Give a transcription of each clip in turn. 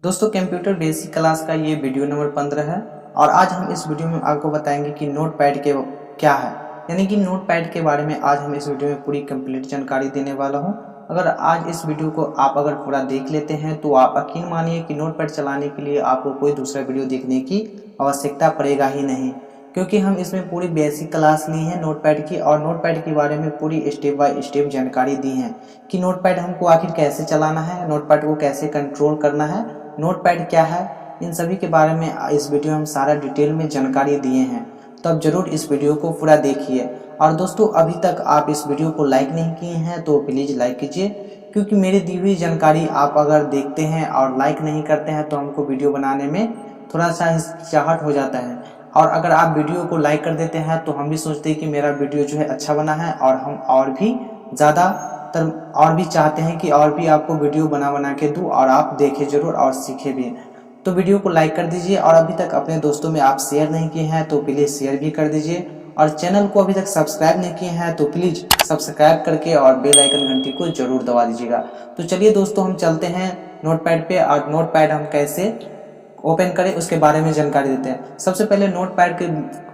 दोस्तों computer basic class का ये वीडियो नंबर 15 है और आज हम इस वीडियो में आपको बताएंगे कि नोटपैड के क्या है। यानी कि नोटपैड के बारे में आज हम इस वीडियो में पूरी कंप्लीट जानकारी देने वाला हूं। अगर आज इस वीडियो को आप अगर पूरा देख लेते हैं तो आप यकीन मानिए कि नोटपैड चलाने के लिए आपको कोई दूसरा वीडियो देखने की आवश्यकता पड़ेगा ही नहीं, क्योंकि हम इसमें पूरी बेसिक क्लास ली है नोटपैड की और नोटपैड के बारे में पूरी स्टेप बाय स्टेप जानकारी दी है कि नोटपैड हमको आखिर कैसे चलाना है, नोटपैड को कैसे कंट्रोल करना है, नोटपैड क्या है, इन सभी के बारे में इस वीडियो में हम सारा डिटेल में जानकारी दिए हैं। तो अब जरूर इस वीडियो को पूरा देखिए। और दोस्तों अभी तक आप इस वीडियो को लाइक नहीं किए हैं तो प्लीज़ लाइक कीजिए, क्योंकि मेरी दी हुई जानकारी आप अगर देखते हैं और लाइक नहीं करते हैं तो हमको वीडियो बनाने में थोड़ा सा हिचकिचाहट हो जाता है। और अगर आप वीडियो को लाइक कर देते हैं तो हम भी सोचते हैं कि मेरा वीडियो जो है अच्छा बना है और हम और भी ज़्यादातर और भी चाहते हैं कि और भी आपको वीडियो बना के दूँ और आप देखें जरूर और सीखें भी। तो वीडियो को लाइक कर दीजिए और अभी तक अपने दोस्तों में आप शेयर नहीं किए हैं तो प्लीज़ शेयर भी कर दीजिए और चैनल को अभी तक सब्सक्राइब नहीं किए हैं तो प्लीज़ सब्सक्राइब करके और बेल आइकन घंटी को जरूर दबा दीजिएगा। तो चलिए दोस्तों हम चलते हैं नोटपैड पे और नोटपैड हम कैसे ओपन करें उसके बारे में जानकारी देते हैं। सबसे पहले नोटपैड के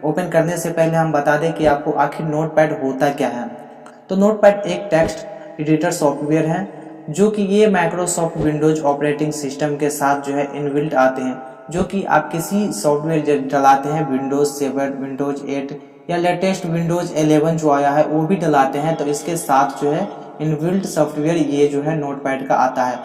ओपन करने से पहले हम बता दें कि आपको आखिर नोटपैड होता क्या है। तो नोटपैड एक टेक्स्ट एडिटर सॉफ्टवेयर है जो कि ये माइक्रोसॉफ्ट विंडोज ऑपरेटिंग सिस्टम के साथ जो है इनबिल्ट आते हैं, जो कि आप किसी सॉफ्टवेयर जब डलाते हैं विंडोज 7, विंडोज 8 या लेटेस्ट विंडोज 11 जो आया है वो भी डलाते हैं, तो इसके साथ जो है इनबिल्ट सॉफ्टवेयर ये जो है नोटपैड का आता है।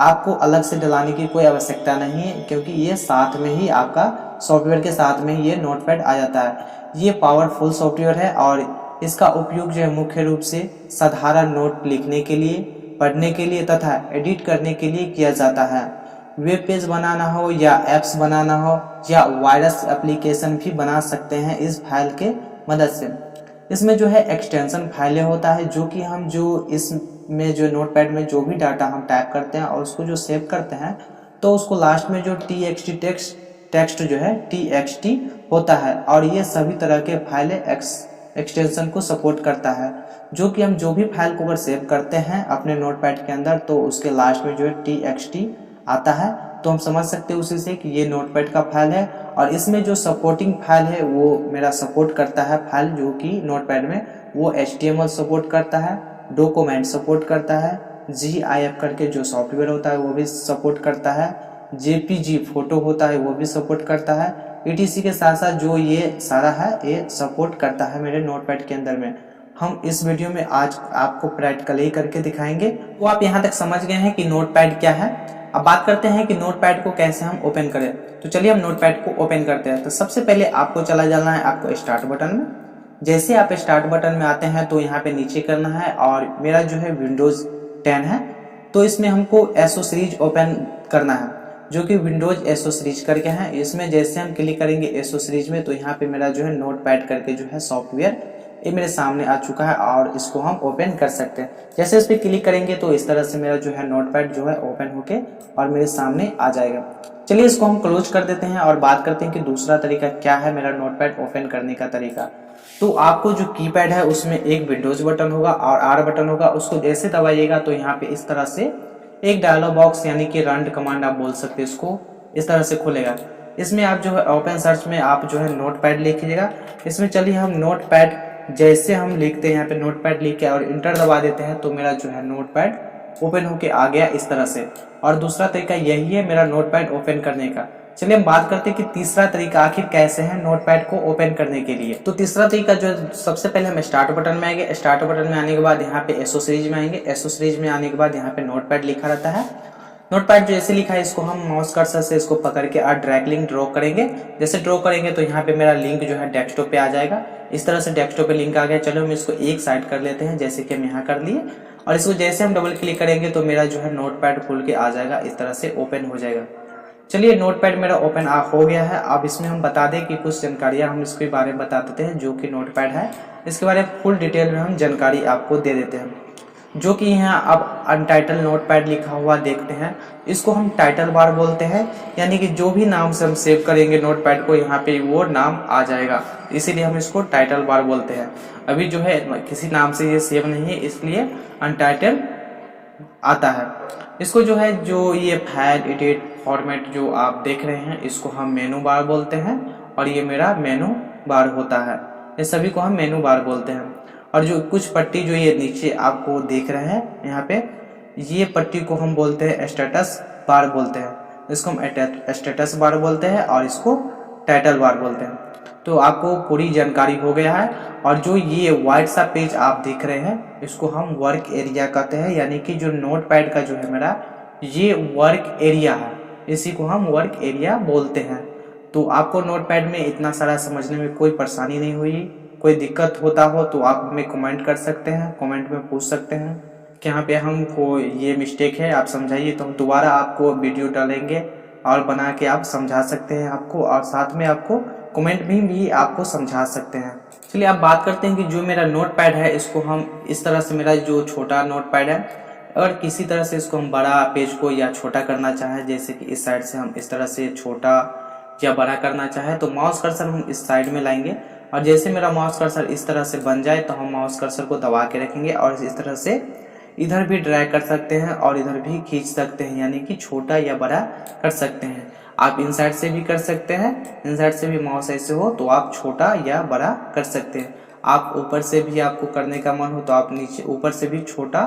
आपको अलग से डलाने की कोई आवश्यकता नहीं है, क्योंकि ये साथ में ही आपका सॉफ्टवेयर के साथ में ही ये नोटपैड आ जाता है। ये पावरफुल सॉफ्टवेयर है और इसका उपयोग जो है मुख्य रूप से साधारण नोट लिखने के लिए, पढ़ने के लिए तथा एडिट करने के लिए किया जाता है। वेब पेज बनाना हो या एप्स बनाना हो या वायरस एप्लीकेशन भी बना सकते हैं इस फाइल के मदद से। इसमें जो है एक्सटेंशन फाइलें होता है जो कि हम जो इसमें जो नोटपैड में जो भी डाटा हम टाइप करते हैं और उसको जो सेव करते हैं तो उसको लास्ट में जो txt टेक्स्ट जो है txt होता है और ये सभी तरह के फाइलें एक्सटेंशन को सपोर्ट करता है, जो कि हम जो भी फाइल को अगर सेव करते हैं अपने नोटपैड के अंदर तो उसके लास्ट में जो है txt आता है। तो हम समझ सकते हैं उसी से कि ये नोटपैड का फाइल है और इसमें जो सपोर्टिंग फाइल है वो मेरा सपोर्ट करता है फाइल, जो कि नोटपैड में वो HTML सपोर्ट करता है, डॉक्यूमेंट सपोर्ट करता है, GIF करके जो सॉफ्टवेयर होता है वो भी सपोर्ट करता है, JPG फोटो होता है वो भी सपोर्ट करता है, ETC के साथ साथ जो ये सारा है ये सपोर्ट करता है मेरे नोटपैड के अंदर में। हम इस वीडियो में आज आपको प्रैक्टिकली करके दिखाएंगे। वो आप यहाँ तक समझ गए हैं कि नोटपैड क्या है। अब बात करते हैं कि नोटपैड को कैसे हम ओपन करें। तो चलिए हम नोटपैड को ओपन करते हैं। तो सबसे पहले आपको चला जाना है आपको स्टार्ट बटन में। जैसे आप स्टार्ट बटन में आते हैं तो यहाँ पे नीचे करना है और मेरा जो है विंडोज 10 है तो इसमें हमको एसओ सीरीज ओपन करना है, जो कि विंडोज एसओ सीरीज करके है। इसमें जैसे हम क्लिक करेंगे एसओ सीरीज में तो यहाँ पे मेरा जो है नोटपैड करके जो है सॉफ्टवेयर ये मेरे सामने आ चुका है और इसको हम ओपन कर सकते हैं। जैसे इस पर क्लिक करेंगे तो इस तरह से मेरा जो है नोटपैड जो है ओपन होके और मेरे सामने आ जाएगा। चलिए इसको हम क्लोज कर देते हैं और बात करते हैं कि दूसरा तरीका क्या है मेरा नोटपैड ओपन करने का तरीका। तो आपको जो कीपैड है उसमें एक विंडोज बटन होगा और आर बटन होगा, उसको जैसे दबाइएगा तो यहाँ पे इस तरह से एक डायलॉग बॉक्स यानी कि रन कमांड आप बोल सकते हैं, इसको इस तरह से खुलेगा। इसमें आप जो है ओपन सर्च में आप जो है नोटपैड लिखिएगा। इसमें चलिए हम नोटपैड जैसे हम लिखते हैं यहाँ पे नोटपैड लिख के और इंटर दबा देते हैं तो मेरा जो है नोटपैड ओपन होके आ गया इस तरह से। और दूसरा तरीका यही है मेरा नोटपैड ओपन करने का। चलिए हम बात करते हैं कि तीसरा तरीका आखिर कैसे है नोटपैड को ओपन करने के लिए। तो तीसरा तरीका जो सबसे पहले हम स्टार्ट बटन में आएंगे। स्टार्ट बटन में आने के बाद यहाँ पे एसओ सीरीज में आएंगे। एसओ सीरीज में आने के बाद यहाँ पे नोटपैड लिखा रहता है। नोटपैड जैसे लिखा है इसको हम माउस कर्सर से इसको पकड़ के और ड्रैग लिंक ड्रॉ करेंगे। जैसे ड्रॉ करेंगे तो यहाँ पे मेरा लिंक जो है डेस्कटॉप पे आ जाएगा। इस तरह से डेस्कटॉप पे लिंक आ गया। चलो हम इसको एक साइड कर लेते हैं जैसे कि हम यहाँ कर लिए और इसको जैसे हम डबल क्लिक करेंगे तो मेरा जो है नोटपैड खुल के आ जाएगा, इस तरह से ओपन हो जाएगा। चलिए नोटपैड मेरा ओपन हो गया है। अब इसमें हम बता दें कि कुछ जानकारियाँ हम इसके बारे में बता देते हैं जो कि नोटपैड है। इसके बारे में फुल डिटेल में हम जानकारी आपको दे देते हैं, जो कि यहाँ अब अनटाइटल नोटपैड लिखा हुआ देखते हैं। इसको हम टाइटल बार बोलते हैं, यानी कि जो भी नाम से हम सेव करेंगे नोटपैड को यहाँ पे वो नाम आ जाएगा, इसीलिए हम इसको टाइटल बार बोलते हैं। अभी जो है किसी नाम से ये सेव नहीं है इसलिए अनटाइटल आता है। इसको जो है जो ये फाइल एडिट फॉर्मेट जो आप देख रहे हैं इसको हम मेनू बार बोलते हैं और ये मेरा मेनू बार होता है। ये सभी को हम मेनू बार बोलते हैं। और जो कुछ पट्टी जो ये नीचे आपको देख रहे हैं यहाँ पे, ये पट्टी को हम बोलते हैं स्टेटस बार बोलते हैं। इसको हम स्टेटस बार बोलते हैं और इसको टाइटल बार बोलते हैं। तो आपको पूरी जानकारी हो गया है। और जो ये व्हाइट सा पेज आप देख रहे हैं इसको हम वर्क एरिया कहते हैं, यानी कि जो नोटपैड का जो है मेरा ये वर्क एरिया है, इसी को हम वर्क एरिया बोलते हैं। तो आपको नोटपैड में इतना सारा समझने में कोई परेशानी नहीं हुई, कोई दिक्कत होता हो तो आप हमें कमेंट कर सकते हैं, कमेंट में पूछ सकते हैं कि यहाँ पे हमको ये मिस्टेक है आप समझाइए, तो हम दोबारा आपको वीडियो डालेंगे और बना के आप समझा सकते हैं आपको, और साथ में आपको कमेंट में भी आपको समझा सकते हैं। चलिए अब बात करते हैं कि जो मेरा नोटपैड है इसको हम इस तरह से, मेरा जो छोटा नोटपैड है, अगर किसी तरह से इसको हम बड़ा पेज को या छोटा करना चाहें, जैसे कि इस साइड से हम इस तरह से छोटा या बड़ा करना चाहें तो माउस कर्सर हम इस साइड में लाएंगे और जैसे मेरा माउस कर्सर इस तरह से बन जाए तो हम माउस कर्सर को दबा के रखेंगे और इस तरह से इधर भी ड्रैग कर सकते हैं और इधर भी खींच सकते हैं, यानी कि छोटा या बड़ा कर सकते हैं। आप इन साइड से भी कर सकते हैं, इन साइड से भी माउस ऐसे हो तो आप छोटा या बड़ा कर सकते हैं। आप ऊपर से भी आपको करने का मन हो तो आप नीचे ऊपर से भी छोटा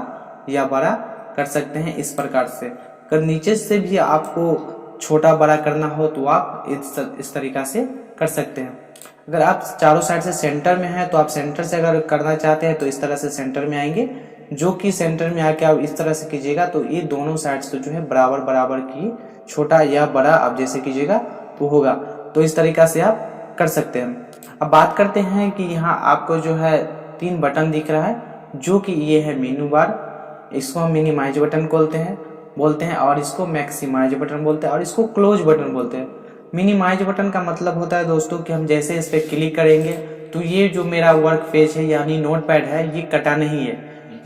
या बड़ा कर सकते हैं इस प्रकार से। अगर नीचे से भी आपको छोटा बड़ा करना हो तो आप इस तरीका से कर सकते हैं। अगर आप चारों साइड से सेंटर में हैं तो आप सेंटर से अगर करना चाहते हैं तो इस तरह से सेंटर में आएंगे, जो कि सेंटर में आके आप इस तरह से कीजिएगा तो ये दोनों साइड से जो है बराबर बराबर की छोटा या बड़ा आप जैसे कीजिएगा तो होगा। तो इस तरीका से आप कर सकते हैं। अब बात करते हैं कि यहाँ आपको जो है 3 बटन दिख रहा है, जो कि ये है मेनू बार, इसको हम मिनिमाइज बटन बोलते हैं और इसको मैक्सिमाइज बटन बोलते हैं और इसको क्लोज बटन बोलते हैं। मिनिमाइज बटन का मतलब होता है दोस्तों कि हम जैसे इस पर क्लिक करेंगे तो ये जो मेरा वर्क पेज है यानी नोटपैड है ये कटा नहीं है,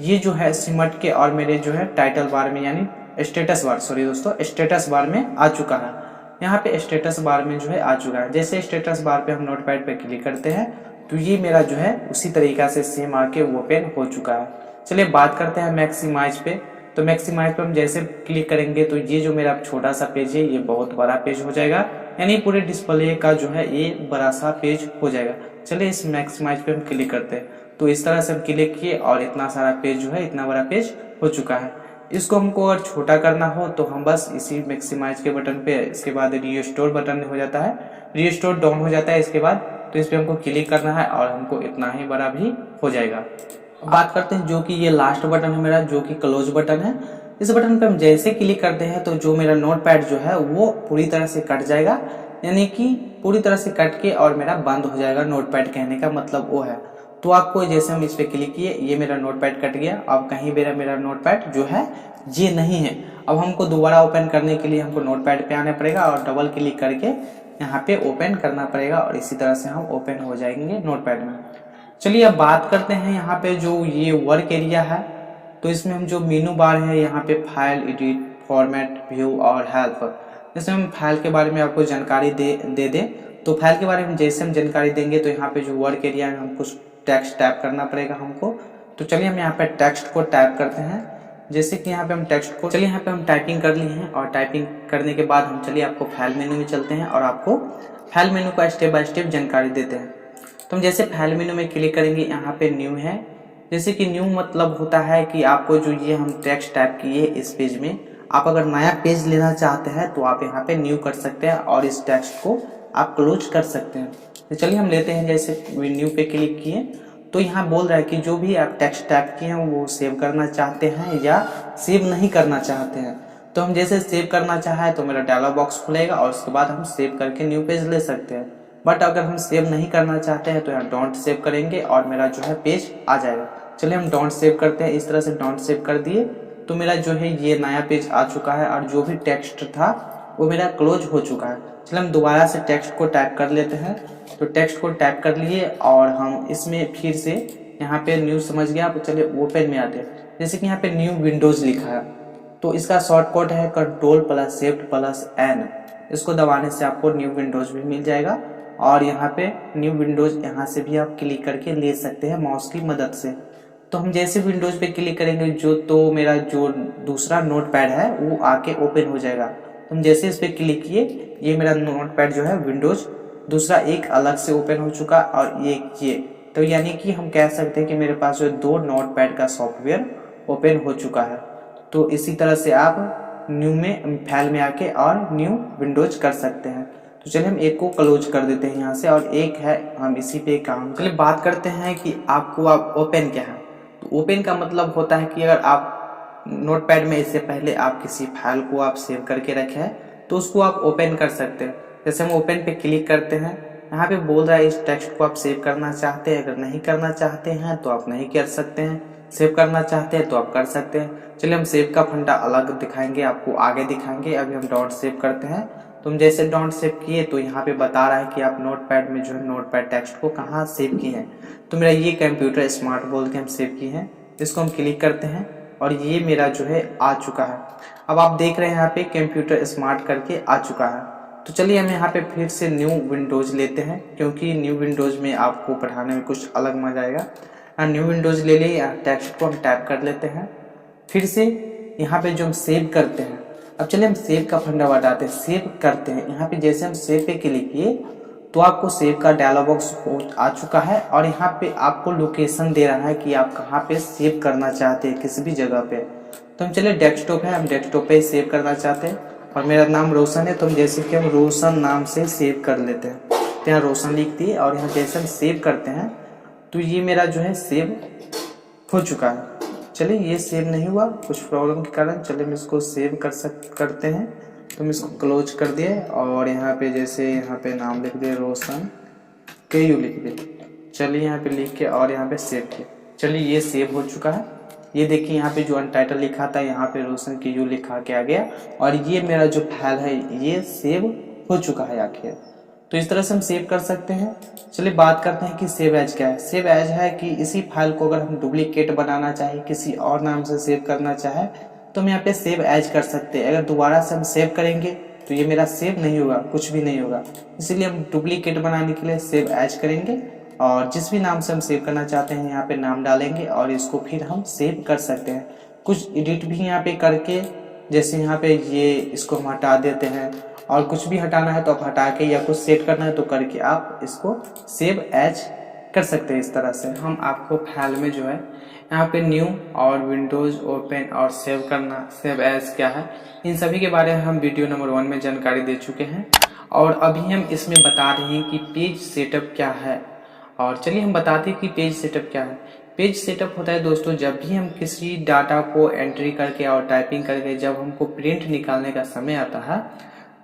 ये जो है सिमट के और मेरे जो है टाइटल बार में यानी स्टेटस बार में आ चुका है। यहाँ पे स्टेटस बार में जो है आ चुका है। जैसे स्टेटस बार पे हम नोटपैड पे क्लिक करते हैं तो ये मेरा जो है उसी तरीका से सेम आके ओपन हो चुका है। चलिए बात करते हैं मैक्सिमाइज पे। तो मैक्सिमाइज पे हम जैसे क्लिक करेंगे तो ये जो मेरा छोटा सा पेज है ये बहुत बड़ा पेज हो जाएगा, यानी पूरे डिस्प्ले का जो है ये बड़ा सा पेज हो जाएगा। चलिए इस मैक्सिमाइज पे हम क्लिक करते हैं तो इस तरह से हम क्लिक किए और इतना सारा पेज जो है इतना बड़ा पेज हो चुका है। इसको हमको अगर छोटा करना हो तो हम बस इसी मैक्सिमाइज के बटन पे, इसके बाद रिस्टोर बटन हो जाता है, रिस्टोर डाउन हो जाता है इसके बाद, तो इस पे हमको क्लिक करना है और हमको इतना ही बड़ा भी हो जाएगा। बात करते हैं जो कि ये लास्ट बटन है मेरा, जो कि क्लोज बटन है। इस बटन पे हम जैसे क्लिक करते हैं तो जो मेरा नोटपैड जो है वो पूरी तरह से कट जाएगा, यानी कि पूरी तरह से कट के और मेरा बंद हो जाएगा। नोटपैड कहने का मतलब वो है। तो आपको जैसे हम इस पे क्लिक किए ये मेरा नोटपैड कट गया। अब कहीं मेरा नोटपैड जो है ये नहीं है। अब हमको दोबारा ओपन करने के लिए हमको नोटपैड पे आना पड़ेगा और डबल क्लिक करके यहाँ पे ओपन करना पड़ेगा और इसी तरह से हम ओपन हो जाएंगे नोटपैड में। चलिए अब बात करते हैं यहाँ पे जो ये वर्क एरिया है, तो इसमें हम जो मेनू बार है यहाँ पे फाइल, एडिट, फॉर्मेट, व्यू और हेल्प, जैसे हम फाइल के बारे में आपको जानकारी दे दें तो फाइल के बारे में जैसे हम जानकारी देंगे तो यहाँ पे जो वर्क एरिया है हम कुछ टेक्स्ट टाइप करना पड़ेगा हमको। तो चलिए हम यहाँ पे टेक्स्ट को टाइप करते हैं। जैसे कि यहाँ पे हम टेक्स्ट को, चलिए यहाँ पे हम टाइपिंग कर लिए हैं और टाइपिंग करने के बाद हम चलिए आपको फाइल मेनू में चलते हैं और आपको फाइल मेनू का स्टेप बाय स्टेप जानकारी देते हैं। तो हम जैसे फाइल मेनू में क्लिक करेंगे यहाँ पे न्यू है। जैसे कि न्यू मतलब होता है कि आपको जो ये हम टेक्स्ट टाइप किए इस पेज में, आप अगर नया पेज लेना चाहते हैं तो आप यहाँ पे न्यू कर सकते हैं और इस टेक्स्ट को आप क्लोज कर सकते हैं। तो चलिए हम लेते हैं, जैसे न्यू पे क्लिक किए तो यहाँ बोल रहा है कि जो भी आप टेक्स्ट टाइप किए हैं वो सेव करना चाहते हैं या सेव नहीं करना चाहते हैं। तो हम जैसे सेव करना चाहें तो मेरा डायलॉग बॉक्स खुलेगा और उसके बाद हम सेव करके न्यू पेज ले सकते हैं। बट अगर हम सेव नहीं करना चाहते हैं तो यहाँ डोंट सेव करेंगे और मेरा जो है पेज आ जाएगा। चलिए हम डोंट सेव करते हैं। इस तरह से डोंट सेव कर दिए तो मेरा जो है ये नया पेज आ चुका है और जो भी टेक्स्ट था वो मेरा क्लोज हो चुका है। चलिए हम दोबारा से टेक्स्ट को टाइप कर लेते हैं। तो टेक्स्ट को टाइप कर लिए और हम इसमें फिर से यहाँ पे न्यू समझ गया आप, चलिए ओपन में आते हैं। जैसे कि यहाँ पे न्यू विंडोज लिखा है तो इसका शॉर्टकट है Ctrl+Shift+N। इसको दबाने से आपको न्यू विंडोज भी मिल जाएगा और यहाँ पे न्यू विंडोज यहाँ से भी आप क्लिक करके ले सकते हैं माउस की मदद से। तो हम जैसे विंडोज पे क्लिक करेंगे तो मेरा जो दूसरा नोटपैड है वो आके ओपन हो जाएगा। तो हम जैसे इस पे क्लिक किए, ये मेरा नोटपैड जो है विंडोज दूसरा एक अलग से ओपन हो चुका और ये तो यानी कि हम कह सकते हैं कि मेरे पास जो 2 नोटपैड का सॉफ्टवेयर ओपन हो चुका है। तो इसी तरह से आप न्यू में फाइल में आके और न्यू विंडोज कर सकते हैं। तो चलिए हम एक को क्लोज कर देते हैं यहाँ से और एक है हम इसी पे काम। चलिए बात करते हैं कि आपको आप ओपन क्या है। तो ओपन का मतलब होता है कि अगर आप नोटपैड में इससे पहले आप किसी फाइल को आप सेव करके रखे हैं तो उसको आप ओपन कर सकते हैं। जैसे हम ओपन पे क्लिक करते हैं, यहाँ पे बोल रहा है इस टेक्स्ट को आप सेव करना चाहते हैं, अगर नहीं करना चाहते हैं तो आप नहीं कर सकते हैं, सेव करना चाहते हैं तो आप कर सकते हैं। चलिए हम सेव का फंडा अलग दिखाएंगे, आपको आगे दिखाएंगे। अभी हम डॉट सेव करते हैं। तो हम जैसे डॉट सेव किए तो यहाँ पे बता रहा है कि आप नोटपैड में जो है नोटपैड टेक्स्ट को कहाँ सेव किए हैं। तो मेरा ये कंप्यूटर स्मार्ट बोल के हम सेव किए हैं, इसको हम क्लिक करते हैं और ये मेरा जो है आ चुका है। अब आप देख रहे हैं यहाँ पे कंप्यूटर स्मार्ट करके आ चुका है। तो चलिए हम यहाँ पे फिर से न्यू विंडोज लेते हैं, क्योंकि न्यू विंडोज में आपको पढ़ाने में कुछ अलग मजा आएगा। न्यू विंडोज ले लिए, टेक्स्ट को हम टाइप कर लेते हैं। फिर से यहाँ पे जो हम सेव करते हैं, अब चलिए हम सेव का फंडा बताते हैं। सेव करते हैं, यहाँ पे जैसे हम सेव पे क्लिक किए तो आपको सेव का डायलॉग बॉक्स आ चुका है और यहाँ पे आपको लोकेशन दे रहा है कि आप कहाँ पे सेव करना चाहते हैं, किसी भी जगह पे। तो हम चलिए डेस्कटॉप है, हम डेस्कटॉप पे सेव करना चाहते हैं और मेरा नाम रोशन है, तो हम जैसे कि हम रोशन नाम से सेव कर लेते हैं। तो यहाँ रोशन लिख दिए और यहाँ जैसे हम सेव करते हैं तो ये मेरा जो है सेव हो चुका है। चलिए ये सेव नहीं हुआ कुछ प्रॉब्लम के कारण, चलिए हम इसको सेव करते हैं। तो हम इसको क्लोज कर दिए और यहाँ पे जैसे यहाँ पे नाम लिख दिए रोशन KU लिख दिए। चलिए यहाँ पे लिख के और यहाँ पे सेव किए। चलिए ये सेव हो चुका है। ये देखिए यहाँ पे जो अनटाइटल लिखा था यहाँ पे रोशन KU लिखा के आ गया और ये मेरा जो फाइल है ये सेव हो चुका है आखिर। तो इस तरह से हम सेव कर सकते हैं। चलिए बात करते हैं कि सेव एज क्या है। सेव एज है कि इसी फाइल को अगर हम डुप्लीकेट बनाना चाहे, किसी और नाम से सेव करना चाहे तो हम यहाँ पे सेव एज कर सकते हैं। अगर दोबारा से हम सेव करेंगे तो ये मेरा सेव नहीं होगा, कुछ भी नहीं होगा। इसीलिए हम डुप्लीकेट बनाने के लिए सेव एज करेंगे और जिस भी नाम से हम सेव करना चाहते हैं यहाँ पे नाम डालेंगे और इसको फिर हम सेव कर सकते हैं। कुछ एडिट भी यहाँ पे करके, जैसे यहाँ पे ये इसको हम हटा देते हैं और कुछ भी हटाना है तो आप हटा के, या कुछ सेट करना है तो करके आप इसको सेव एज कर सकते हैं। इस तरह से हम आपको फाइल में जो है यहाँ पे न्यू और विंडोज ओपन और सेव करना, सेव एज क्या है, इन सभी के बारे में हम वीडियो नंबर 1 में जानकारी दे चुके हैं और अभी हम इसमें बता रहे हैं कि पेज सेटअप क्या है। और चलिए हम बताते हैं कि पेज सेटअप क्या है। पेज सेटअप होता है दोस्तों जब भी हम किसी डाटा को एंट्री करके और टाइपिंग करके जब हमको प्रिंट निकालने का समय आता है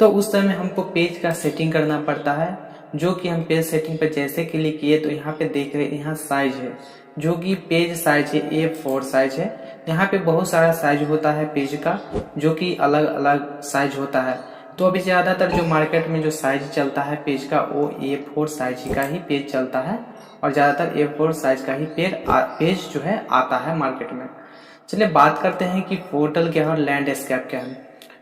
तो उस समय हमको पेज का सेटिंग करना पड़ता है, जो कि हम पेज सेटिंग पर जैसे क्लिक किए तो यहाँ पे देख रहे हैं यहाँ साइज है, जो कि पेज साइज है A4 साइज है। यहाँ पे बहुत सारा साइज होता है पेज का, जो कि अलग अलग साइज होता है। तो अभी ज्यादातर जो मार्केट में जो साइज चलता है पेज का वो A4 साइज का ही पेज चलता है और ज्यादातर A4 साइज का ही पेज जो है आता है मार्केट में। चलिए बात करते हैं कि पोर्टल क्या है और लैंडस्केप क्या है।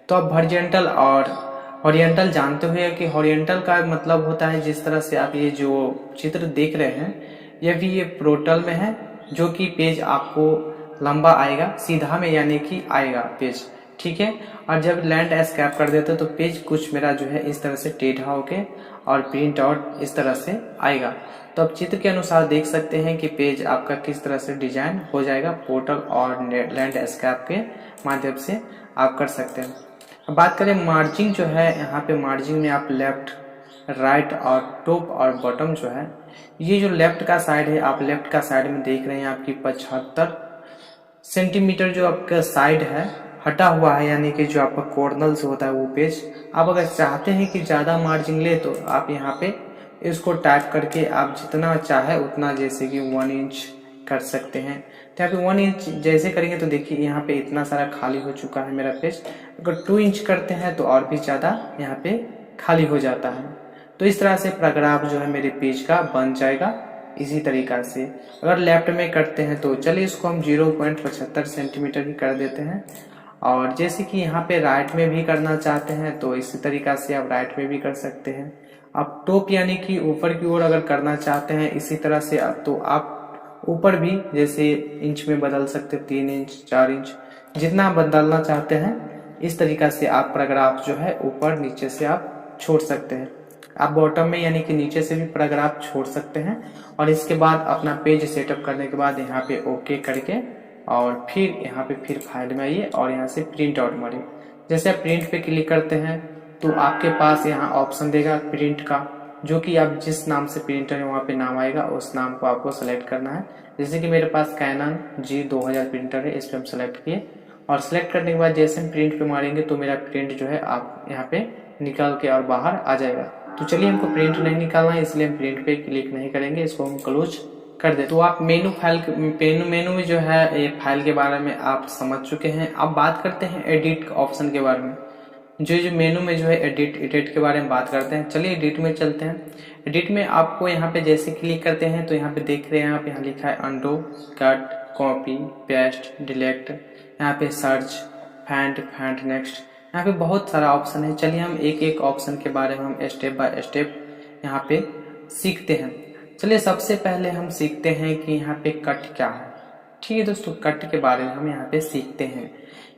तो आप वर्टिकल और हॉरिजॉन्टल जानते हुए कि हॉरिजॉन्टल का मतलब होता है जिस तरह से आप ये जो चित्र देख रहे हैं ये भी ये पोर्टल में है, जो कि पेज आपको लंबा आएगा, सीधा में यानी कि आएगा पेज, ठीक है। और जब लैंडस्केप कर देते तो पेज कुछ मेरा जो है इस तरह से टेढ़ा होके और प्रिंट आउट इस तरह से आएगा। तो आप चित्र के अनुसार देख सकते हैं कि पेज आपका किस तरह से डिजाइन हो जाएगा, पोर्टल और लैंडस्केप के माध्यम से आप कर सकते हैं। अब बात करें मार्जिन जो है, यहाँ पे मार्जिन में आप लेफ्ट, राइट और टॉप और बॉटम जो है, ये जो लेफ्ट का साइड है आप लेफ्ट का साइड में देख रहे हैं आपकी 75 सेंटीमीटर जो आपका साइड है हटा हुआ है, यानी कि जो आपका कॉर्नर से होता है वो पेज। आप अगर चाहते हैं कि ज्यादा मार्जिन ले तो आप यहाँ पे इसको टाइप करके आप जितना चाहे उतना, जैसे कि 1 इंच कर सकते हैं। तो यहाँ पे 1 इंच जैसे करेंगे तो देखिए यहाँ पे इतना सारा खाली हो चुका है मेरा पेज। अगर 2 इंच करते हैं तो और भी ज्यादा यहाँ पे खाली हो जाता है। तो इस तरह से पैराग्राफ जो है मेरे पेज का बन जाएगा इसी तरीका से। अगर लेफ्ट में करते हैं तो चलिए इसको हम 0.75 सेंटीमीटर ही कर देते हैं। और जैसे कि यहाँ पे राइट में भी करना चाहते हैं तो इसी तरीका से आप राइट में भी कर सकते हैं। आप टॉप यानी कि ऊपर की ओर अगर करना चाहते हैं इसी तरह से तो आप ऊपर भी जैसे इंच में बदल सकते हैं, 3 इंच 4 इंच जितना बदलना चाहते हैं इस तरीका से आप पैराग्राफ जो है ऊपर नीचे से आप छोड़ सकते हैं। आप बॉटम में यानी कि नीचे से भी पैराग्राफ छोड़ सकते हैं। और इसके बाद अपना पेज सेटअप करने के बाद यहाँ पे ओके करके और फिर यहाँ पे फिर फाइल में आइए और यहाँ से प्रिंट आउट मारिए। जैसे आप प्रिंट पे क्लिक करते हैं तो आपके पास यहाँ ऑप्शन देगा प्रिंट का, जो कि आप जिस नाम से प्रिंटर है वहाँ पे नाम आएगा, उस नाम को आपको सेलेक्ट करना है। जैसे कि मेरे पास कैनन G2000 प्रिंटर है, इस पर हम सेलेक्ट किए और सेलेक्ट करने के बाद जैसे हम प्रिंट पे मारेंगे तो मेरा प्रिंट जो है आप यहाँ पे निकाल के और बाहर आ जाएगा। तो चलिए हमको प्रिंट नहीं निकालना है इसलिए हम प्रिंट पे क्लिक नहीं करेंगे, इसको हम क्लोज कर दे। तो आप मेनू में जो है ये फाइल के बारे में आप समझ चुके हैं। अब बात करते हैं एडिट ऑप्शन के बारे में। जो मेनू में जो है एडिट के बारे में बात करते हैं। चलिए एडिट में चलते हैं। एडिट में आपको यहाँ पे जैसे क्लिक करते हैं तो यहाँ पे देख रहे हैं आप, यहाँ लिखा है अंडो, कट, कॉपी, पेस्ट, डिलीट, यहाँ पे सर्च, फाइंड नेक्स्ट, यहाँ पे बहुत सारा ऑप्शन है। चलिए हम एक एक ऑप्शन के बारे में हम स्टेप बाय स्टेप यहाँ पे सीखते हैं। चलिए सबसे पहले हम सीखते हैं कि यहाँ पे कट क्या है। ठीक है दोस्तों, कट के बारे में हम यहाँ पे सीखते हैं।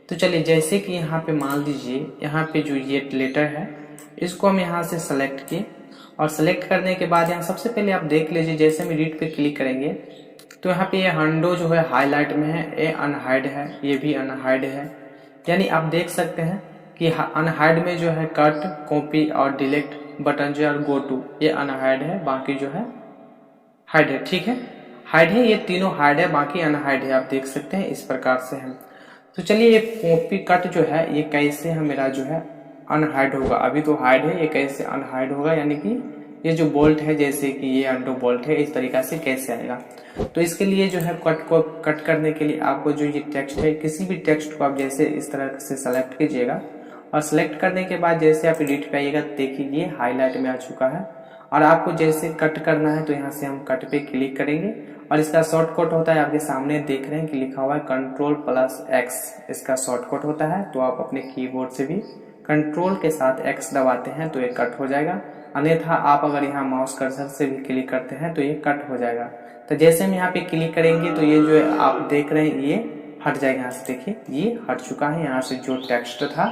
तो चलिए जैसे कि यहाँ पे मान लीजिए यहाँ पे जो ये लेटर है इसको हम यहाँ से सेलेक्ट किए और सेलेक्ट करने के बाद यहाँ सबसे पहले आप देख लीजिए जैसे हम एडिट पे क्लिक करेंगे तो यहाँ पे ये हंडो जो है हाईलाइट में है, ये अनहाइड है, ये भी अनहाइड है। यानी आप देख सकते हैं कि अनहाइड में जो है कट, कॉपी और डिलीट बटन जो है गो टू ये अनहाइड है, बाकी जो है हाइड है। ठीक है, हाइड है, ये तीनों हाइड है, बाकी अनहाइड है। आप देख सकते हैं इस प्रकार से हम। तो चलिए ये कॉपी कट जो है ये कैसे हम मेरा जो है अनहाइड होगा। अभी तो हाइड है, ये कैसे अनहाइड होगा, यानी कि ये जो बोल्ट है जैसे कि ये अंडो बोल्ट है इस तरीका से कैसे आएगा। तो इसके लिए जो है कट को कट करने के लिए आपको जो ये टेक्स्ट है किसी भी टेक्स्ट को आप जैसे इस तरह से सेलेक्ट कीजिएगा और सेलेक्ट करने के बाद जैसे आप एडिट पे आइएगा देखिए ये हाईलाइट में आ चुका है। और आपको जैसे कट करना है तो यहाँ से हम कट पे क्लिक करेंगे और इसका शॉर्टकट होता है, आपके सामने देख रहे हैं कि लिखा हुआ है Ctrl+X, इसका शॉर्टकट होता है। तो आप अपने कीबोर्ड से भी कंट्रोल के साथ X दबाते हैं तो ये कट हो जाएगा, अन्यथा आप अगर यहाँ माउस कर्सर से भी क्लिक करते हैं तो ये कट हो जाएगा। तो जैसे हम यहाँ पे क्लिक करेंगे तो ये जो है आप देख रहे हैं ये हट जाएगा। यहाँ से देखिए ये हट चुका है, यहाँ से जो टेक्स्ट था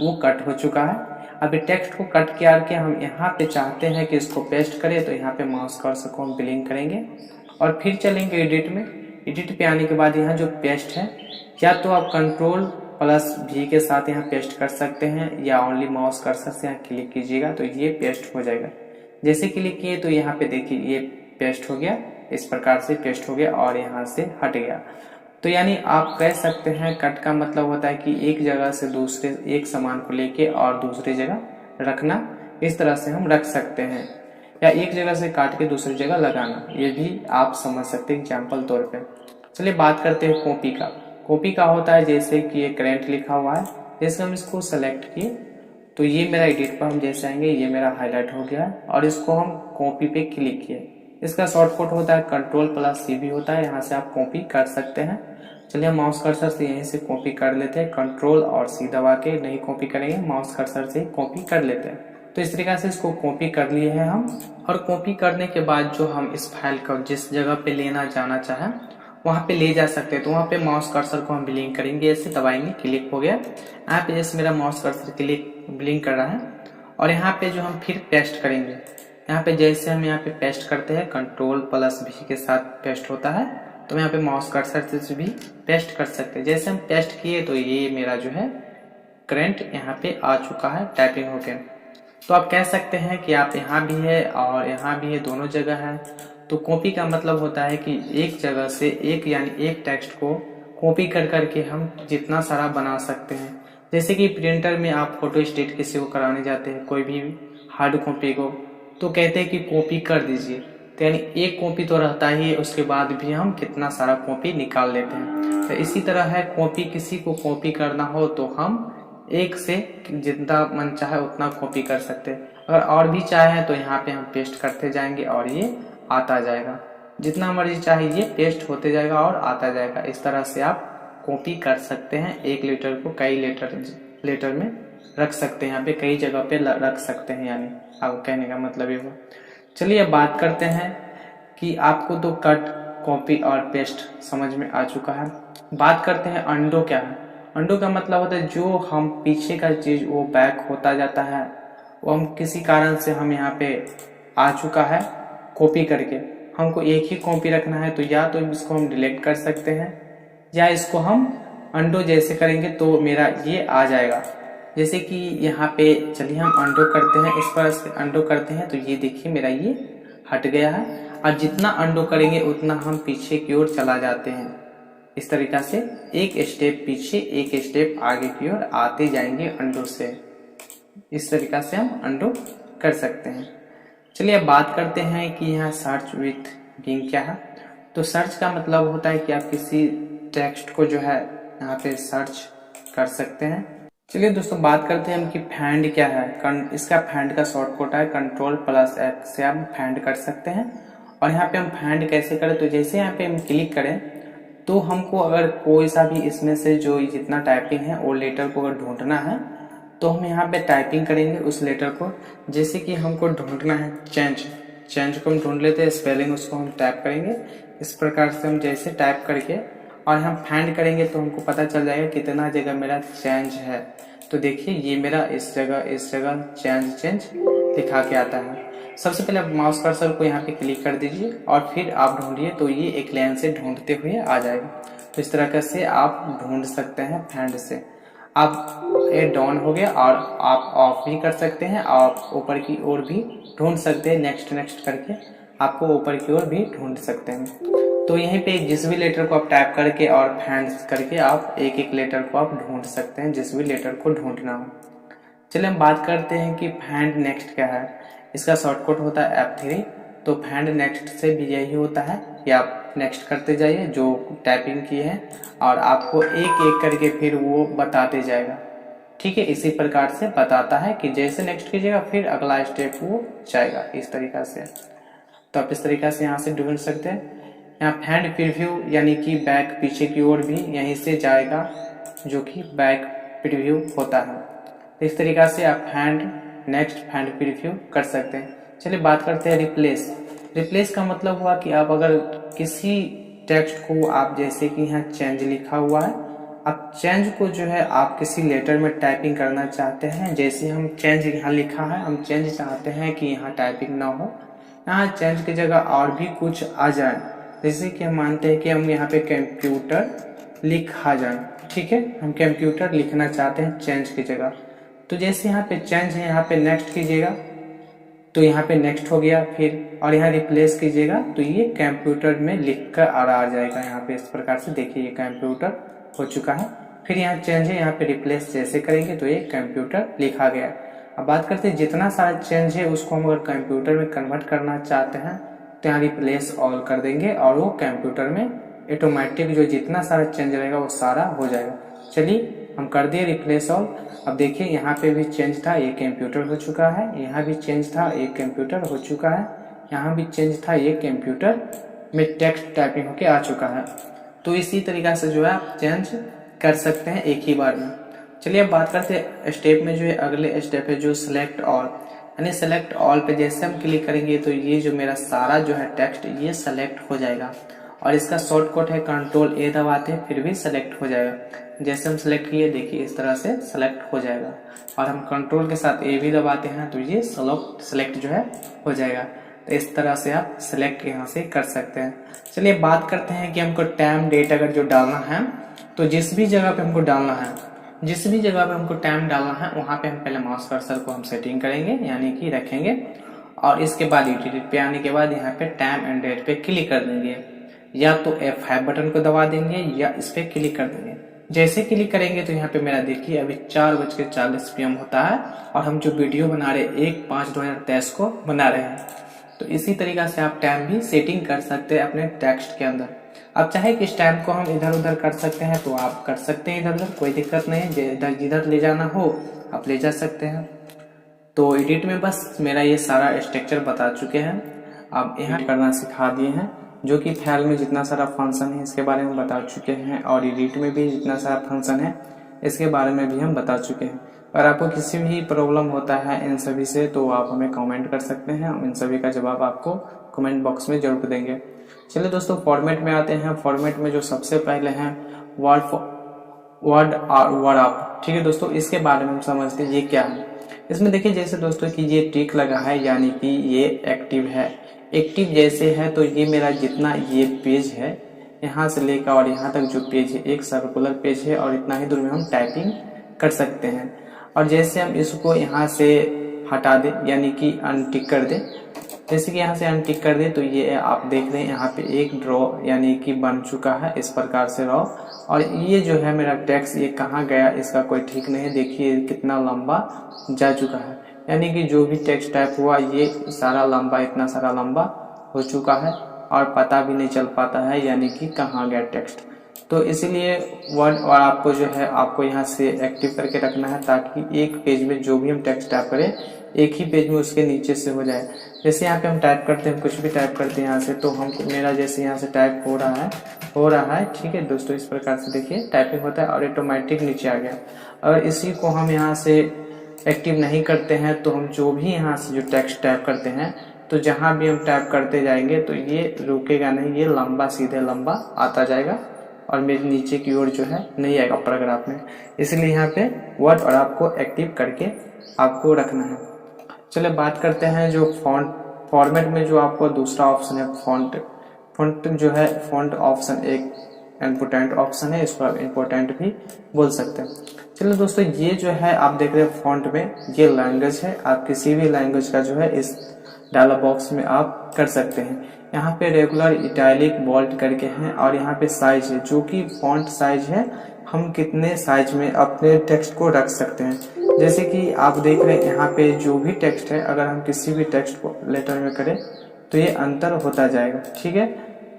वो कट हो चुका है। अभी टेक्स्ट को कट करके हम यहाँ पे चाहते हैं कि इसको पेस्ट करें तो यहाँ पे माउस कर्सर को हम ब्लिंक करेंगे और फिर चलेंगे एडिट में। एडिट पे आने के बाद यहाँ जो पेस्ट है या तो आप Ctrl+V के साथ यहाँ पेस्ट कर सकते हैं या ओनली माउस कर्सर से यहाँ क्लिक कीजिएगा तो ये पेस्ट हो जाएगा। जैसे क्लिक किए तो यहाँ पे देखिए ये पेस्ट हो गया, इस प्रकार से पेस्ट हो गया और यहाँ से हट गया। तो यानी आप कह सकते हैं कट का मतलब होता है कि एक जगह से दूसरे एक सामान को लेके और दूसरी जगह रखना, इस तरह से हम रख सकते हैं, या एक जगह से काट के दूसरी जगह लगाना, ये भी आप समझ सकते हैं एग्जाम्पल तौर पे। चलिए बात करते हैं कॉपी का। कॉपी का होता है जैसे कि ये करेंट लिखा हुआ है, जैसे हम इसको सेलेक्ट किए तो ये मेरा एडिट पर हम जैसे आएंगे ये मेरा हाईलाइट हो गया है और इसको हम कॉपी पे क्लिक किए। इसका शॉर्टकट होता है Ctrl+C भी होता है, यहाँ से आप कॉपी कर सकते हैं। चलिए हम माउस कर्सर से यहीं से कॉपी कर लेते हैं, Ctrl और C दबा के नहीं कॉपी करेंगे, माउस कर्सर से कॉपी कर लेते हैं। तो इस तरीके से इसको कॉपी कर लिए हैं हम। और कॉपी करने के बाद जो हम इस फाइल को जिस जगह पे लेना जाना चाहें वहाँ पे ले जा सकते हैं। तो वहाँ पे माउस कर्सर को हम ब्लिंक करेंगे, ऐसे दबाएंगे, क्लिक हो गया। यहाँ पे जैसे मेरा माउस कर्सर क्लिक ब्लिंक कर रहा है और यहाँ पे जो हम फिर पेस्ट करेंगे, यहाँ पे जैसे हम यहाँ पे पेस्ट करते हैं Ctrl+V के साथ पेस्ट होता है, तो यहाँ पे माउस कर्सर से भी पेस्ट कर सकते हैं। जैसे हम पेस्ट किए तो ये मेरा जो है करंट यहाँ पे आ चुका है टाइपिंग होके। तो आप कह सकते हैं कि आप यहाँ भी है और यहाँ भी है, दोनों जगह है। तो कॉपी का मतलब होता है कि एक जगह से एक यानी एक टेक्स्ट को कॉपी कर करके हम जितना सारा बना सकते हैं। जैसे कि प्रिंटर में आप फोटो स्टेट किसी को कराने जाते हैं कोई भी हार्ड कॉपी को, तो कहते हैं कि कॉपी कर दीजिए, तो यानी एक कॉपी तो रहता ही है, उसके बाद भी हम कितना सारा कॉपी निकाल लेते हैं। तो इसी तरह है कॉपी, किसी को कॉपी करना हो तो हम एक से जितना मन चाहे उतना कॉपी कर सकते हैं। अगर और भी चाहे तो यहाँ पे हम पेस्ट करते जाएंगे और ये आता जाएगा, जितना मर्जी चाहे ये पेस्ट होते जाएगा और आता जाएगा। इस तरह से आप कॉपी कर सकते हैं, एक लेटर को कई लेटर में रख सकते हैं, यहाँ पे कई जगह पे रख सकते हैं, यानी आप कहने का मतलब ये हुआ। चलिए अब बात करते हैं कि आपको तो कट कॉपी और पेस्ट समझ में आ चुका है। बात करते हैं अंडो क्या है। अंडो का मतलब होता है जो हम पीछे का चीज वो बैक होता जाता है, वो हम किसी कारण से हम यहाँ पे आ चुका है कॉपी करके, हमको एक ही कॉपी रखना है, तो या तो इसको हम डिलीट कर सकते हैं या इसको हम अंडो जैसे करेंगे तो मेरा ये आ जाएगा। जैसे कि यहाँ पे चलिए हम अंडो करते हैं, इस पर से अंडो करते हैं तो ये देखिए मेरा ये हट गया है। और जितना अंडो करेंगे उतना हम पीछे की ओर चला जाते हैं। इस तरीका से एक स्टेप पीछे एक स्टेप आगे की ओर आते जाएंगे अंडो से। इस तरीका से हम अंडो कर सकते हैं। चलिए अब बात करते हैं कि यहाँ सर्च विथ बिंग क्या है। तो सर्च का मतलब होता है कि आप किसी टेक्स्ट को जो है यहाँ पे सर्च कर सकते हैं। चलिए दोस्तों बात करते हैं हम कि फाइंड क्या है। इसका फाइंड का शॉर्टकट है Ctrl+X से आप फाइंड कर सकते हैं। और यहाँ पे हम फाइंड कैसे करें, तो जैसे यहाँ पे हम क्लिक करें तो हमको अगर कोई सा भी इसमें से जो जितना टाइपिंग है वो लेटर को अगर ढूंढना है तो हम यहाँ पे टाइपिंग करेंगे उस लेटर को। जैसे कि हमको ढूंढना है चेंज को हम ढूंढ लेते हैं, स्पेलिंग उसको हम टाइप करेंगे। इस प्रकार से हम जैसे टाइप करके और हम फाइंड करेंगे तो हमको पता चल जाएगा कितना जगह मेरा चेंज है। तो देखिए ये मेरा इस जगह चेंज दिखा के आता है। सबसे पहले आप माउस कर्सर को यहाँ पे क्लिक कर दीजिए और फिर आप ढूंढिए तो ये एक लाइन से ढूंढते हुए आ जाएगा। तो इस तरह से आप ढूंढ सकते हैं फाइंड से। आप ये डाउन हो गया और आप ऑफ भी कर सकते हैं और ऊपर की ओर भी ढूंढ सकते हैं। नेक्स्ट करके आपको ऊपर की ओर भी ढूंढ सकते हैं। तो यहीं पे जिस भी लेटर को आप टाइप करके और फाइंड करके आप एक एक लेटर को आप ढूंढ सकते हैं, जिस भी लेटर को ढूंढना हो। चलिए हम बात करते हैं कि फाइंड नेक्स्ट क्या है। इसका शॉर्टकट होता है F3। तो फाइंड नेक्स्ट से भी यही होता है कि आप नेक्स्ट करते जाइए जो टाइपिंग की है और आपको एक एक करके फिर वो बताते जाएगा। ठीक है, इसी प्रकार से बताता है कि जैसे नेक्स्ट कीजिएगा फिर अगला स्टेप वो जाएगा इस तरीका से। तो आप इस तरीका से यहाँ से ढूंढ सकते हैं। यहाँ फाइंड प्रीव्यू यानी कि बैक पीछे की ओर भी यहीं से जाएगा जो कि बैक प्रीव्यू होता है। तो इस तरीका से आप फाइंड नेक्स्ट फाइंड प्रीव्यू कर सकते हैं। चलिए बात करते हैं रिप्लेस का मतलब हुआ कि आप अगर किसी टेक्स्ट को आप जैसे कि यहाँ चेंज लिखा हुआ है, आप चेंज को जो है आप किसी लेटर में टाइपिंग करना चाहते हैं। जैसे हम चेंज यहाँ लिखा है, हम चेंज चाहते हैं कि यहाँ टाइपिंग ना हो, यहाँ चेंज की जगह और भी कुछ आ जाए। जैसे कि हम मानते हैं कि हम यहाँ पे कंप्यूटर लिखा जाए। ठीक है, हम कंप्यूटर लिखना चाहते हैं चेंज की जगह। तो जैसे यहाँ पे चेंज है, यहाँ पे नेक्स्ट कीजिएगा तो यहाँ पे नेक्स्ट हो गया फिर, और यहाँ रिप्लेस कीजिएगा तो ये कंप्यूटर में लिख कर आ जाएगा। यहाँ पे इस प्रकार से देखिए ये कंप्यूटर हो चुका है। फिर यहाँ चेंज है, यहाँ पे रिप्लेस जैसे करेंगे तो ये कंप्यूटर लिखा गया। अब बात करते हैं जितना सारा चेंज है उसको हम अगर कंप्यूटर में कन्वर्ट करना चाहते हैं तो यहाँ रिप्लेस ऑल कर देंगे और वो कंप्यूटर में ऑटोमेटिक जो जितना सारा चेंज रहेगा वो सारा हो जाएगा। चलिए हम कर दिए रिप्लेस ऑल। अब देखिए यहाँ पे भी चेंज था, ये कंप्यूटर हो चुका है। यहाँ भी चेंज था, ये कंप्यूटर हो चुका है। यहाँ भी चेंज था, ये कंप्यूटर में टेक्स्ट टाइपिंग होके आ चुका है। तो इसी तरीका से जो है आप चेंज कर सकते हैं एक ही बार में। चलिए अब बात करते हैं स्टेप में जो है अगले स्टेप है जो सिलेक्ट ऑल, यानी सेलेक्ट ऑल पे जैसे हम क्लिक करेंगे तो ये जो मेरा सारा जो है टेक्स्ट ये सेलेक्ट हो जाएगा। और इसका शॉर्टकट है Ctrl+A दबाते हैं फिर भी सेलेक्ट हो जाएगा। जैसे हम सेलेक्ट किए देखिए इस तरह से सेलेक्ट हो जाएगा। और हम कंट्रोल के साथ A भी दबाते हैं तो ये सेलेक्ट जो है हो जाएगा। तो इस तरह से आप सेलेक्ट यहाँ से कर सकते हैं। चलिए बात करते हैं कि हमको टाइम डेट अगर जो डालना है तो जिस भी जगह पे हमको डालना है, जिस भी जगह पे हमको टाइम डालना है वहां पे हम पहले माउस कर्सर को हम सेटिंग करेंगे यानी कि रखेंगे। और इसके बाद एडिट पे आने के बाद यहाँ पे टाइम एंड डेट पे क्लिक कर देंगे, या तो F5 बटन को दबा देंगे या इस पे क्लिक कर देंगे। जैसे क्लिक करेंगे तो यहाँ पे मेरा देखिए अभी 4:40 PM होता है और हम जो वीडियो बना रहे 1/5/2023 को बना रहे हैं। तो इसी तरीका से आप टाइम भी सेटिंग कर सकते हैं अपने टेक्स्ट के अंदर। अब चाहे कि इस टाइम को हम इधर उधर कर सकते हैं तो आप कर सकते हैं इधर उधर, कोई दिक्कत नहीं है। जिधर ले जाना हो आप ले जा सकते हैं। तो एडिट में बस मेरा ये सारा स्ट्रक्चर बता चुके हैं। अब यहाँ करना सिखा दिए हैं, जो कि फाइल में जितना सारा फंक्शन है इसके बारे में बता चुके हैं और एडिट में भी जितना सारा फंक्शन है इसके बारे में भी हम बता चुके हैं। अगर आपको किसी भी प्रॉब्लम होता है इन सभी से तो आप हमें कमेंट कर सकते हैं, हम इन सभी का जवाब आपको कमेंट बॉक्स में जरूर देंगे। चलिए दोस्तों फॉर्मेट में आते हैं। फॉर्मेट में जो सबसे पहले हैं वर्ड और वर्ड अप। ठीक है दोस्तों, इसके बारे में हम समझते हैं ये क्या है। इसमें देखिए जैसे दोस्तों कि ये टिक लगा है यानी कि ये एक्टिव है। एक्टिव जैसे है तो ये मेरा जितना ये पेज है यहाँ से लेकर और यहाँ तक जो पेज है एक सर्कुलर पेज है और इतना ही दूर में हम टाइपिंग कर सकते हैं। और जैसे हम इसको यहाँ से हटा दें यानी कि अनटिक कर दें, जैसे कि यहाँ से अनटिक कर दें तो ये आप देख रहे हैं यहाँ पे एक ड्रॉ यानी कि बन चुका है इस प्रकार से रॉ। और ये जो है मेरा टेक्स्ट ये कहाँ गया इसका कोई ठीक नहीं है। देखिए कितना लंबा जा चुका है, यानी कि जो भी टेक्स्ट टाइप हुआ ये सारा लंबा इतना सारा लंबा हो चुका है और पता भी नहीं चल पाता है यानी कि कहाँ गया टेक्स्ट। तो इसीलिए वर्ड और आपको जो है आपको यहाँ से एक्टिव करके रखना है ताकि एक पेज में जो भी हम टेक्स्ट टाइप करें एक ही पेज में उसके नीचे से हो जाए। जैसे यहाँ पे हम टाइप करते हैं, कुछ भी टाइप करते हैं यहाँ से तो हम मेरा जैसे यहाँ से टाइप हो रहा है ठीक है दोस्तों, इस प्रकार से देखिए टाइपिंग होता है और ऑटोमेटिक नीचे आ गया। अगर इसी को हम यहाँ से एक्टिव नहीं करते हैं तो हम जो भी यहाँ से जो टेक्स्ट टाइप करते हैं तो जहाँ भी हम टाइप करते जाएंगे तो ये रुकेगा नहीं, ये लंबा सीधे लंबा आता जाएगा और मेरे नीचे की ओर जो है नहीं आएगा पैराग्राफ में। इसलिए यहाँ पे वर्ड और आपको एक्टिव करके आपको रखना है। चलिए बात करते हैं जो फॉर्मेट में जो आपको दूसरा ऑप्शन है फॉन्ट जो है फॉन्ट ऑप्शन एक इम्पोर्टेंट ऑप्शन है, इसको आप इम्पोर्टेंट भी बोल सकते हैं। चलिए दोस्तों ये जो है आप देख रहे हैं फॉन्ट में ये लैंग्वेज है, आप किसी भी लैंग्वेज का जो है इस डायलॉग बॉक्स में आप कर सकते हैं। यहाँ पे रेगुलर इटैलिक बोल्ड करके हैं और यहाँ पे साइज है जो कि फॉन्ट साइज है, हम कितने साइज में अपने टेक्स्ट को रख सकते हैं। जैसे कि आप देख रहे हैं यहाँ पे जो भी टेक्स्ट है अगर हम किसी भी टेक्स्ट को लेटर में करें तो ये अंतर होता जाएगा। ठीक है,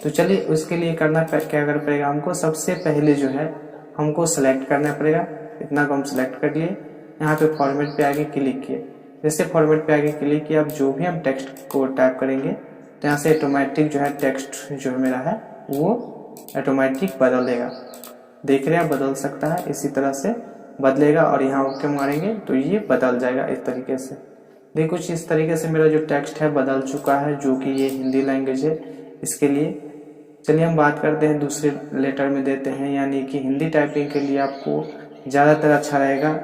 तो चलिए उसके लिए करना क्या करना पड़ेगा, हमको सबसे पहले जो है हमको सेलेक्ट करना पड़ेगा। इतना को हम सेलेक्ट कर लिए, यहाँ पे फॉर्मेट पे आगे क्लिक किए। जैसे फॉर्मेट पे आगे क्लिक किया, अब जो भी हम टेक्स्ट को टाइप करेंगे तो यहाँ से ऑटोमेटिक जो है टेक्स्ट जो मेरा है वो ऑटोमेटिक बदलेगा। देख रहे हैं बदल सकता है, इसी तरह से बदलेगा और यहाँ ओके मारेंगे तो ये बदल जाएगा इस तरीके से। देखो कुछ इस तरीके से मेरा जो टेक्स्ट है बदल चुका है जो कि ये हिंदी लैंग्वेज है इसके लिए। चलिए हम बात करते हैं दूसरे लेटर में देते हैं, यानी कि हिंदी टाइपिंग के लिए आपको ज़्यादातर अच्छा रहेगा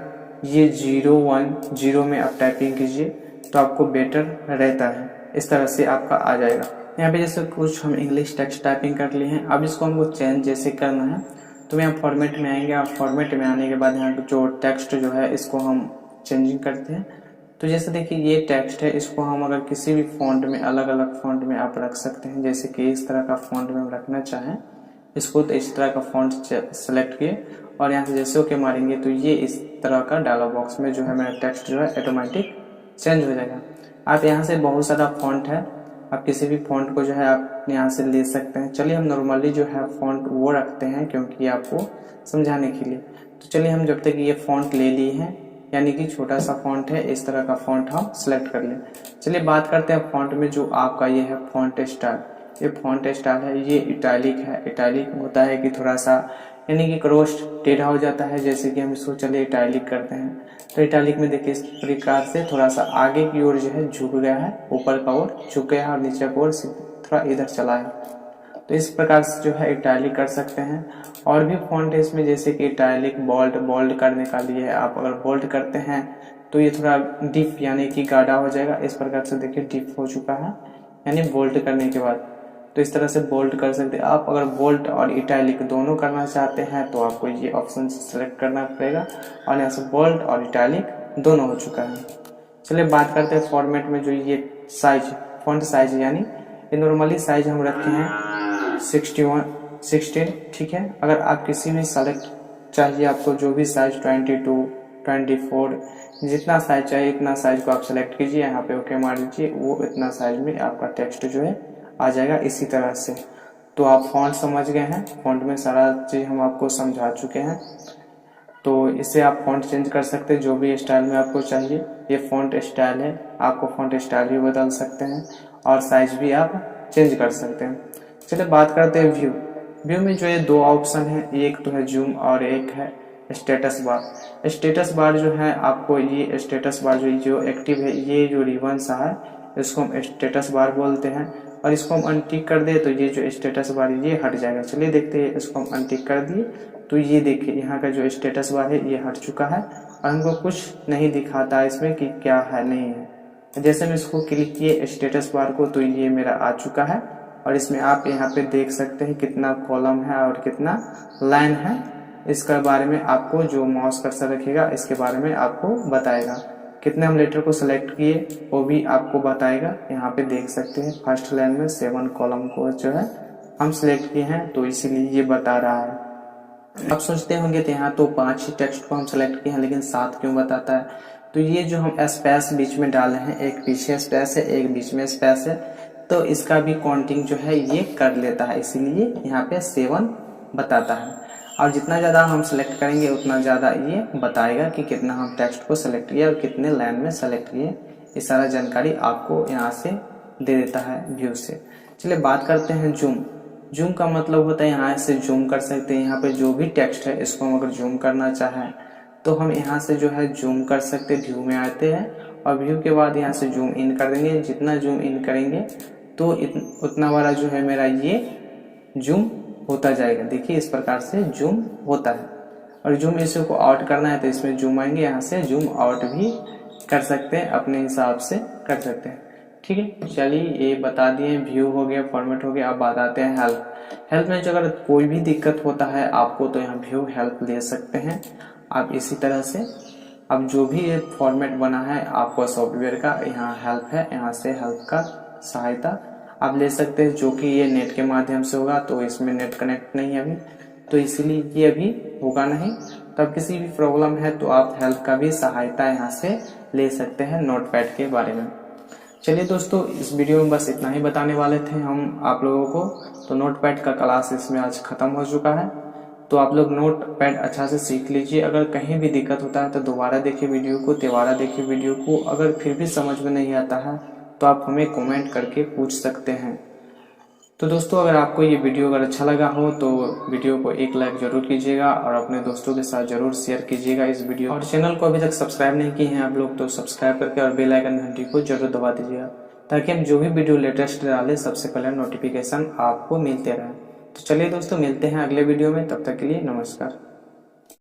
ये 010 में आप टाइपिंग कीजिए तो आपको बेटर रहता है। इस तरह से आपका आ जाएगा। यहाँ पे जैसे कुछ हम इंग्लिश टेक्स्ट टाइपिंग कर लिए हैं, अब इसको हमको चेंज जैसे करना है तो यहाँ फॉर्मेट में आएंगे और फॉर्मेट में आने के बाद यहाँ जो टेक्स्ट जो है इसको हम चेंजिंग करते हैं। तो जैसे देखिए ये टेक्स्ट है, इसको हम अगर किसी भी फॉन्ट में अलग अलग फॉन्ट में आप रख सकते हैं। जैसे कि इस तरह का फॉन्ट में हम रखना चाहें इसको तो इस तरह का फॉन्ट सेलेक्ट किए और यहाँ से जैसे ओके मारेंगे तो ये इस तरह का डायलॉग बॉक्स में जो है मेरा टेक्स्ट जो है ऑटोमेटिक चेंज हो जाएगा। आप यहाँ से बहुत सारा फॉन्ट है, आप किसी भी फॉन्ट को जो है आप यहाँ से ले सकते हैं। चलिए हम नॉर्मली जो है फॉन्ट वो रखते हैं क्योंकि आपको समझाने के लिए। तो चलिए हम जब तक ये फॉन्ट ले लिए हैं यानी कि छोटा सा फॉन्ट है इस तरह का फॉन्ट हम सेलेक्ट कर लें। चलिए बात करते हैं फॉन्ट में जो आपका ये है फॉन्ट स्टाइल। ये फॉन्ट स्टाइल है, ये इटैलिक है। इटैलिक होता है कि थोड़ा सा यानी कि क्रॉस टेढ़ा हो जाता है। जैसे कि हम इसको चलिए इटैलिक करते हैं तो इटैलिक में देखिए इस प्रकार से थोड़ा सा आगे की ओर जो है झुक गया है, ऊपर का ओर झुक गया है और नीचे की ओर थोड़ा इधर चला है। तो इस प्रकार से जो है इटैलिक कर सकते हैं। और भी फॉन्ट है इसमें जैसे कि इटैलिक बोल्ड करने का लिए आप अगर बोल्ड करते हैं तो ये थोड़ा डिप यानी कि गाढ़ा हो जाएगा। इस प्रकार से देखिए डिप हो चुका है यानी बोल्ड करने के बाद, तो इस तरह से बोल्ड कर सकते हैं आप। अगर बोल्ड और इटैलिक दोनों करना चाहते हैं तो आपको ये ऑप्शन सेलेक्ट करना पड़ेगा और यहाँ से बोल्ड और इटैलिक दोनों हो चुका है। चलिए बात करते हैं फॉर्मेट में जो ये साइज फॉन्ट साइज यानी ये नॉर्मली साइज हम रखे हैं 16। ठीक है, अगर आप किसी भी सेलेक्ट चाहिए आपको जो भी साइज 22, 24 जितना साइज चाहिए इतना साइज को आप सेलेक्ट कीजिए, यहाँ पे ओके मार दीजिए, वो इतना साइज में आपका टेक्स्ट जो है आ जाएगा इसी तरह से। तो आप फॉन्ट समझ गए हैं, फॉन्ट में सारा चीज हम आपको समझा चुके हैं। तो इससे आप फॉन्ट चेंज कर सकते हैं जो भी स्टाइल में आपको चाहिए। ये फॉन्ट स्टाइल है, आपको फॉन्ट स्टाइल भी बदल सकते हैं और साइज भी आप चेंज कर सकते हैं। चलिए बात करते हैं व्यू में जो ये दो ऑप्शन है, एक तो है जूम और एक है स्टेटस बार। स्टेटस बार जो है आपको ये स्टेटस बार जो एक्टिव है, ये जो रिबन सा है इसको हम स्टेटस बार बोलते हैं। और इसको हम अनटिक कर दे तो ये जो स्टेटस बार ये हट जाएगा। चलिए देखते हैं, इसको हम अनटिक कर दिए तो ये देखिए यहाँ का जो स्टेटस बार है ये हट चुका है और हमको कुछ नहीं दिखाता है इसमें कि क्या है नहीं है। जैसे मैं इसको क्लिक किए स्टेटस बार को तो ये मेरा आ चुका है और इसमें आप यहाँ पे देख सकते हैं कितना कॉलम है और कितना लाइन है। इसके बारे में आपको जो माउस कर्सर रखेगा इसके बारे में आपको बताएगा। कितने हम लेटर को सिलेक्ट किए वो भी आपको बताएगा। यहाँ पे देख सकते हैं फर्स्ट लाइन में 7 कॉलम को जो है हम सिलेक्ट किए हैं तो इसीलिए ये बता रहा है। आप सोचते होंगे तो यहाँ तो 5 ही टेक्स्ट को हम सिलेक्ट किए हैं लेकिन 7 क्यों बताता है। तो ये जो हम स्पेस बीच में डाले हैं, एक पीछे स्पेस है एक बीच में स्पेस है, तो इसका भी काउंटिंग जो है ये कर लेता है, इसीलिए यहाँ पे 7 बताता है। और जितना ज़्यादा हम सेलेक्ट करेंगे उतना ज़्यादा ये बताएगा कि कितना हम टेक्स्ट को सेलेक्ट किया और कितने लाइन में सेलेक्ट किए। ये सारा जानकारी आपको यहाँ से दे देता है व्यू से। चलिए बात करते हैं जूम। जूम का मतलब होता है यहाँ से जूम कर सकते हैं। यहाँ पे जो भी टेक्स्ट है इसको हम अगर जूम करना चाहें तो हम यहाँ से जो है जूम कर सकते, व्यू में आते हैं और व्यू के बाद यहाँ से जूम इन कर देंगे। जितना जूम इन करेंगे तो उतना वाला जो है मेरा ये जूम होता जाएगा। देखिए इस प्रकार से जूम होता है। और जूम इसे को आउट करना है तो इसमें जूम आएंगे, यहाँ से जूम आउट भी कर सकते हैं, अपने हिसाब से कर सकते हैं। ठीक है, चलिए ये बता दिए, व्यू हो गया, फॉर्मेट हो गया। अब बात आते हैं हेल्प। हेल्प में जो अगर कोई भी दिक्कत होता है आपको तो यहाँ व्यू हेल्प ले सकते हैं आप इसी तरह से। अब जो भी ये फॉर्मेट बना है आपको सॉफ्टवेयर का, यहाँ हेल्प है, यहाँ से हेल्प का सहायता आप ले सकते हैं, जो कि ये नेट के माध्यम से होगा। तो इसमें नेट कनेक्ट नहीं है अभी, तो इसीलिए ये अभी होगा नहीं। तब किसी भी प्रॉब्लम है तो आप हेल्प का भी सहायता यहाँ से ले सकते हैं नोटपैड के बारे में। चलिए दोस्तों, इस वीडियो में बस इतना ही बताने वाले थे हम आप लोगों को। तो नोटपैड का क्लास इसमें आज खत्म हो चुका है। तो आप लोग नोटपैड अच्छा से सीख लीजिए। अगर कहीं भी दिक्कत होता है तो दोबारा देखिए वीडियो को, तिबारा देखिए वीडियो को। अगर फिर भी समझ में नहीं आता है तो आप हमें कमेंट करके पूछ सकते हैं। तो दोस्तों, अगर आपको ये वीडियो अगर अच्छा लगा हो तो वीडियो को एक लाइक जरूर कीजिएगा और अपने दोस्तों के साथ जरूर शेयर कीजिएगा इस वीडियो। और चैनल को अभी तक सब्सक्राइब नहीं किए हैं आप लोग तो सब्सक्राइब करके और बेल आइकन घंटी को जरूर दबा दीजिएगा, ताकि हम जो भी वीडियो लेटेस्ट डालें सबसे पहले नोटिफिकेशन आपको मिलते रहे। तो चलिए दोस्तों, मिलते हैं अगले वीडियो में, तब तक के लिए नमस्कार।